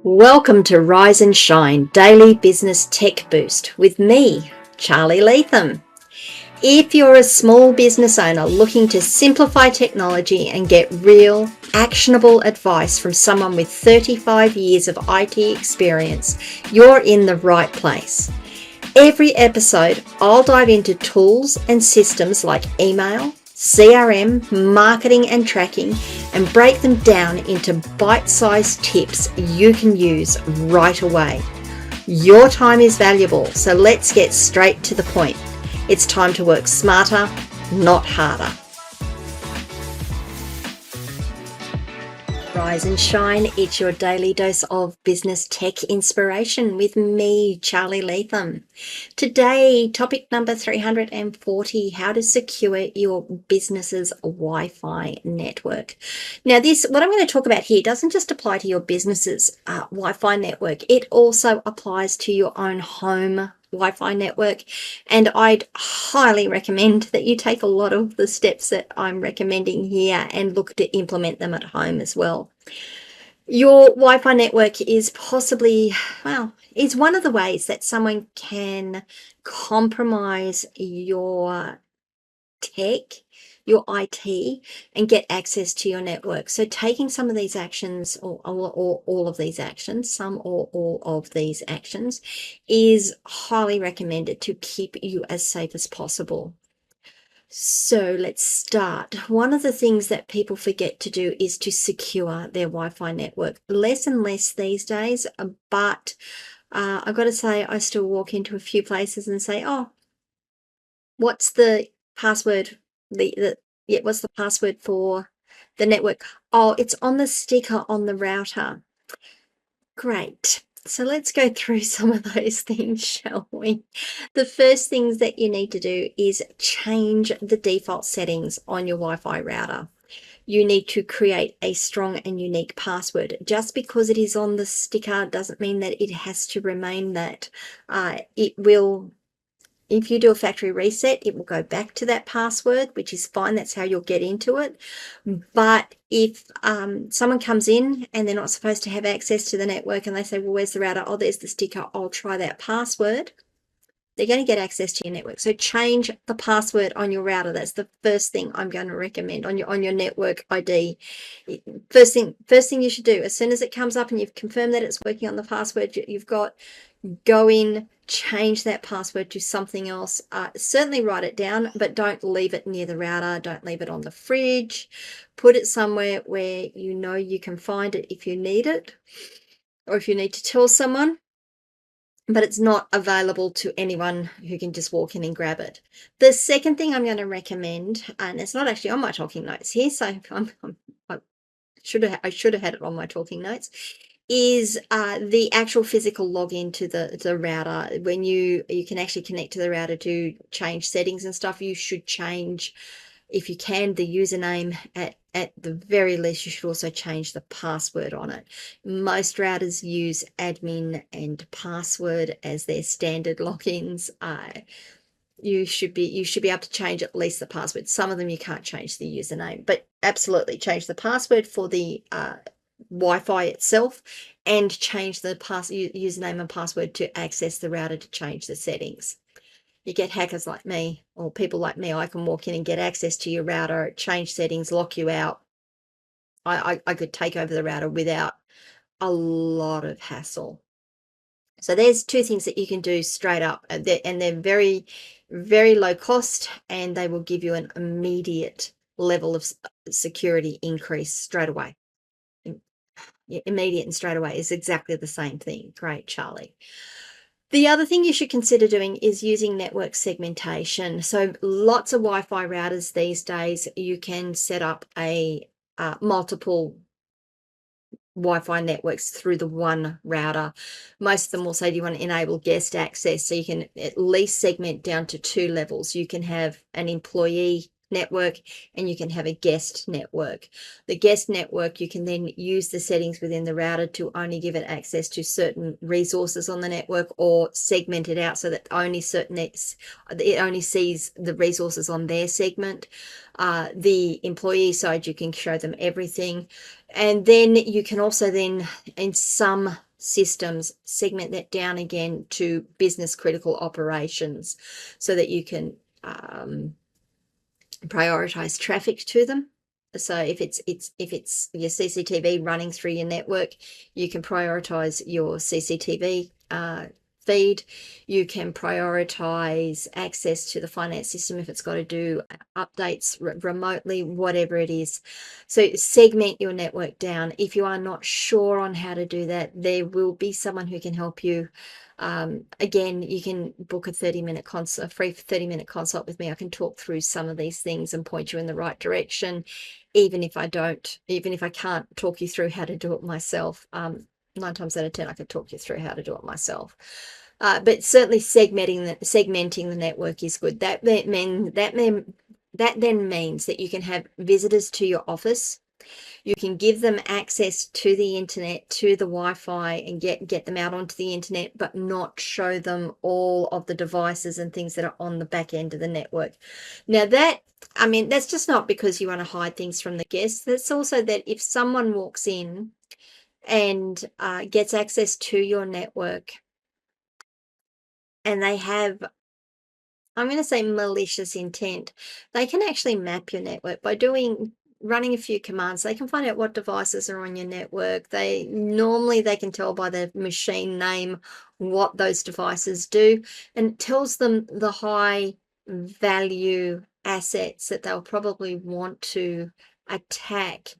Welcome to Rise and Shine Daily Business Tech Boost with me, Charly Leetham. If you're a small business owner looking to simplify technology and get real, actionable advice from someone with 35 years of IT experience, you're in the right place. Every episode, I'll dive into tools and systems like email, CRM, marketing and tracking, and break them down into bite-sized tips you can use right away. Your time is valuable, so let's get straight to the point. It's time to work smarter, not harder. Rise and shine, it's your daily dose of business tech inspiration with me, Charly Leetham. Today, topic number 340, how to secure your business's Wi-Fi network. Now what I'm going to talk about here doesn't just apply to your business's Wi-Fi network, it also applies to your own home Wi-Fi network, and I'd highly recommend that you take a lot of the steps that I'm recommending here and look to implement them at home as well. Your Wi-Fi network is possibly, is one of the ways that someone can compromise your tech, your IT, and get access to your network. So taking some of these actions, or all of these actions, some or all of these actions, is highly recommended to keep you as safe as possible. So let's start. One of the things that people forget to do is to secure their Wi-Fi network. Less and less these days, but I've got to say I still walk into a few places and say, oh, what's the password? What's the password for the network? Oh, it's on the sticker on the router. Great. So let's go through some of those things, shall we? The first things that you need to do is change the default settings on your Wi-Fi router. You need to create a strong and unique password. Just because it is on the sticker doesn't mean that it has to remain that. It will, if you do a factory reset, it will go back to that password, which is fine. That's how you'll get into it. But if someone comes in and they're not supposed to have access to the network and they say, well, where's the router? Oh, there's the sticker. I'll try that password. They're going to get access to your network. So change the password on your router. That's the first thing I'm going to recommend on your network ID. First thing you should do, as soon as it comes up and you've confirmed that it's working on the password you've got, go in, change that password to something else. Certainly write it down, but don't leave it near the router. Don't leave it on the fridge. Put it somewhere where you know you can find it if you need it, or if you need to tell someone, but it's not available to anyone who can just walk in and grab it. The second thing I'm going to recommend, and it's not actually on my talking notes here, so I should have had it on my talking notes, is the actual physical login to the router. When you can actually connect to the router to change settings and stuff, you should change, if you can, the username. At the very least, you should also change the password on it. Most routers use admin and password as their standard logins. You should be able to change at least the password. Some of them you can't change the username, but absolutely change the password for the Wi-Fi itself, and change the username and password to access the router to change the settings. You get hackers like me, or people like me, I can walk in and get access to your router, change settings, lock you out. I could take over the router without a lot of hassle. So there's two things that you can do straight up, and they're very, very low cost, and they will give you an immediate level of security increase straight away. Immediate and straight away is exactly the same thing. Great, Charly. The other thing you should consider doing is using network segmentation. So lots of Wi-Fi routers these days, you can set up a multiple Wi-Fi networks through the one router. Most of them will say, do you want to enable guest access? So you can at least segment down to two levels. You can have an employee network and you can have a guest network. The guest network, you can then use the settings within the router to only give it access to certain resources on the network, or segment it out so that it only sees the resources on their segment. The employee side, you can show them everything. And then you can also then, in some systems, segment that down again to business critical operations so that you can prioritize traffic to them. So if it's your CCTV running through your network, you can prioritize your CCTV feed. You can prioritize access to the finance system if it's got to do updates remotely, whatever it is. So segment your network down. If you are not sure on how to do that, there will be someone who can help you. Again, you can book a 30-minute consult, a free 30-minute consult with me. I can talk through some of these things and point you in the right direction, even if I can't talk you through how to do it myself. 9 times out of 10, I could talk you through how to do it myself. But certainly segmenting the network is good. That then means that you can have visitors to your office. You can give them access to the internet, to the Wi-Fi, and get them out onto the internet, but not show them all of the devices and things that are on the back end of the network. Now that's just not because you want to hide things from the guests. That's also that if someone walks in and gets access to your network and they have, I'm going to say, malicious intent, they can actually map your network by running a few commands. They can find out what devices are on your network. They can tell by the machine name what those devices do, and it tells them the high value assets that they'll probably want to attack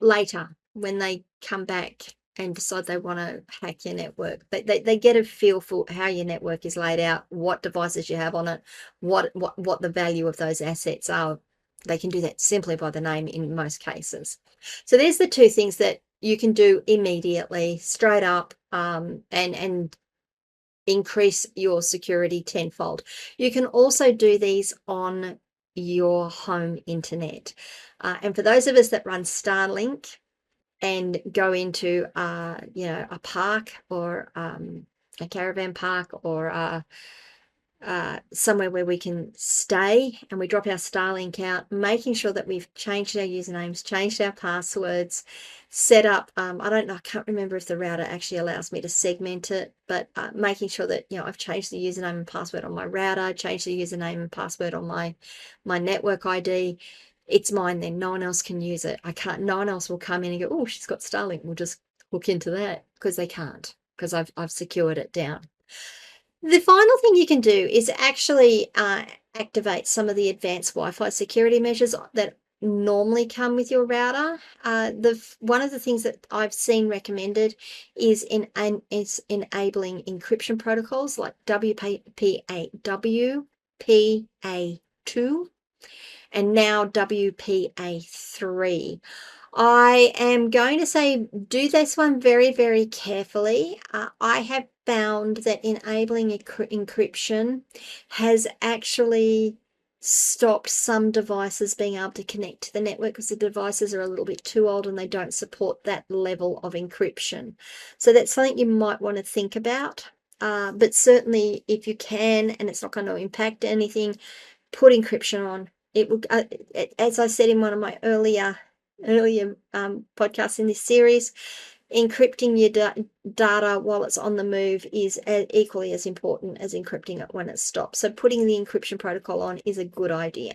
later when they come back and decide they want to hack your network. They get a feel for how your network is laid out, what devices you have on it, what the value of those assets are. They can do that simply by the name in most cases. So there's the two things that you can do immediately, straight up, and increase your security tenfold. You can also do these on your home internet. And for those of us that run Starlink and go into a park or a caravan park or somewhere where we can stay and we drop our Starlink out, making sure that we've changed our usernames, changed our passwords, set up, I can't remember if the router actually allows me to segment it, but making sure that, I've changed the username and password on my router, changed the username and password on my network ID. It's mine then. No one else can use it. No one else will come in and go, oh, she's got Starlink. We'll just hook into that, because they can't, because I've secured it down. The final thing you can do is actually activate some of the advanced Wi-Fi security measures that normally come with your router. One of the things that I've seen recommended is enabling encryption protocols like WPA2 and now WPA3. I am going to say do this one very, very carefully. I have found that enabling encryption has actually stopped some devices being able to connect to the network because the devices are a little bit too old and they don't support that level of encryption. So that's something you might want to think about. But certainly if you can, and it's not going to impact anything, put encryption on. It will, as I said in one of my earlier podcasts in this series, encrypting your data while it's on the move is equally as important as encrypting it when it stops. So putting the encryption protocol on is a good idea.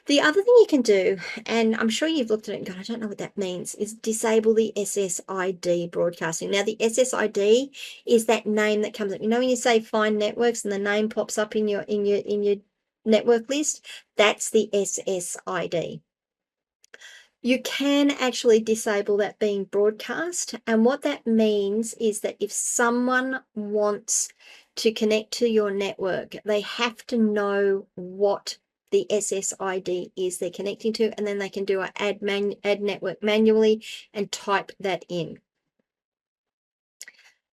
The other thing you can do, and I'm sure you've looked at it and gone, I don't know what that means, is disable the SSID broadcasting. Now, the SSID is that name that comes up. When you say find networks and the name pops up in your network list, that's the SSID. You can actually disable that being broadcast, and what that means is that if someone wants to connect to your network, they have to know what the SSID is they're connecting to, and then they can do an add network manually and type that in.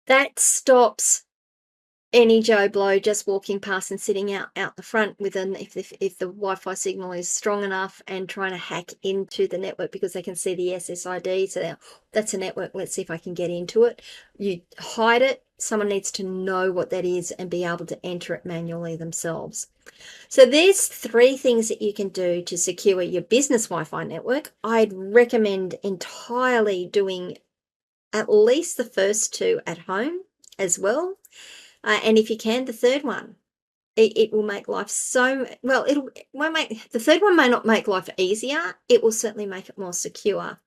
That stops any Joe Blow just walking past and sitting out the front with if the Wi-Fi signal is strong enough and trying to hack into the network because they can see the SSID. So that's a network. Let's see if I can get into it. You hide it. Someone needs to know what that is and be able to enter it manually themselves. So there's 3 things that you can do to secure your business Wi-Fi network. I'd recommend entirely doing at least the first 2 at home as well. And if you can, the third one. It will make life so well. It won't make the third one may not make life easier. It will certainly make it more secure.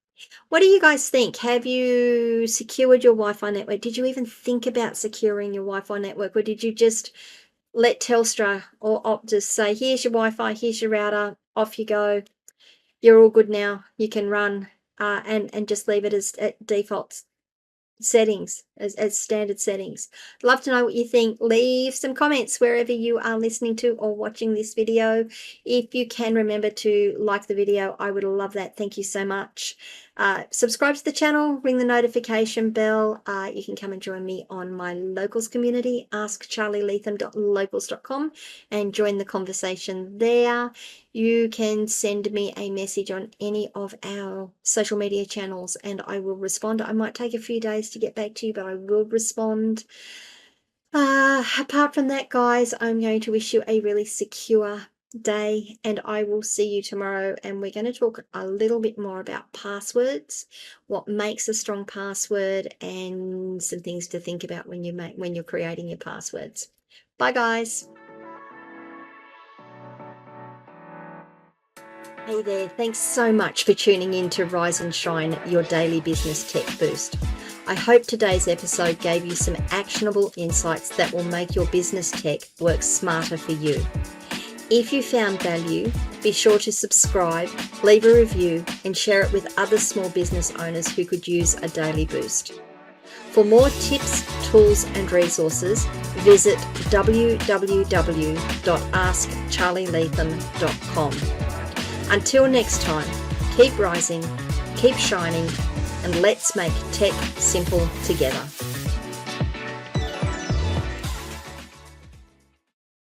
What do you guys think? Have you secured your Wi-Fi network? Did you even think about securing your Wi-Fi network, or did you just let Telstra or Optus say, here's your Wi-Fi, here's your router, off you go. You're all good now. You can run and just leave it as at default settings, as standard settings. Love to know what you think. Leave some comments wherever you are listening to or watching this video. If you can, remember to like the video. I would love that. Thank you so much. Subscribe to the channel, ring the notification bell. You can come and join me on my locals community, askcharlyleetham.locals.com, and join the conversation there. You can send me a message on any of our social media channels and I will respond. I might take a few days to get back to you, but I will respond. Apart from that, guys, I'm going to wish you a really secure day and I will see you tomorrow, and we're going to talk a little bit more about passwords, what makes a strong password, and some things to think about when you're creating your passwords. Bye, guys. Hey there, thanks so much for tuning in to Rise and Shine, your daily business tech boost. I hope today's episode gave you some actionable insights that will make your business tech work smarter for you. If you found value, be sure to subscribe, leave a review, and share it with other small business owners who could use a daily boost. For more tips, tools, and resources, visit www.askcharlyleetham.com. Until next time, keep rising, keep shining, and let's make tech simple together.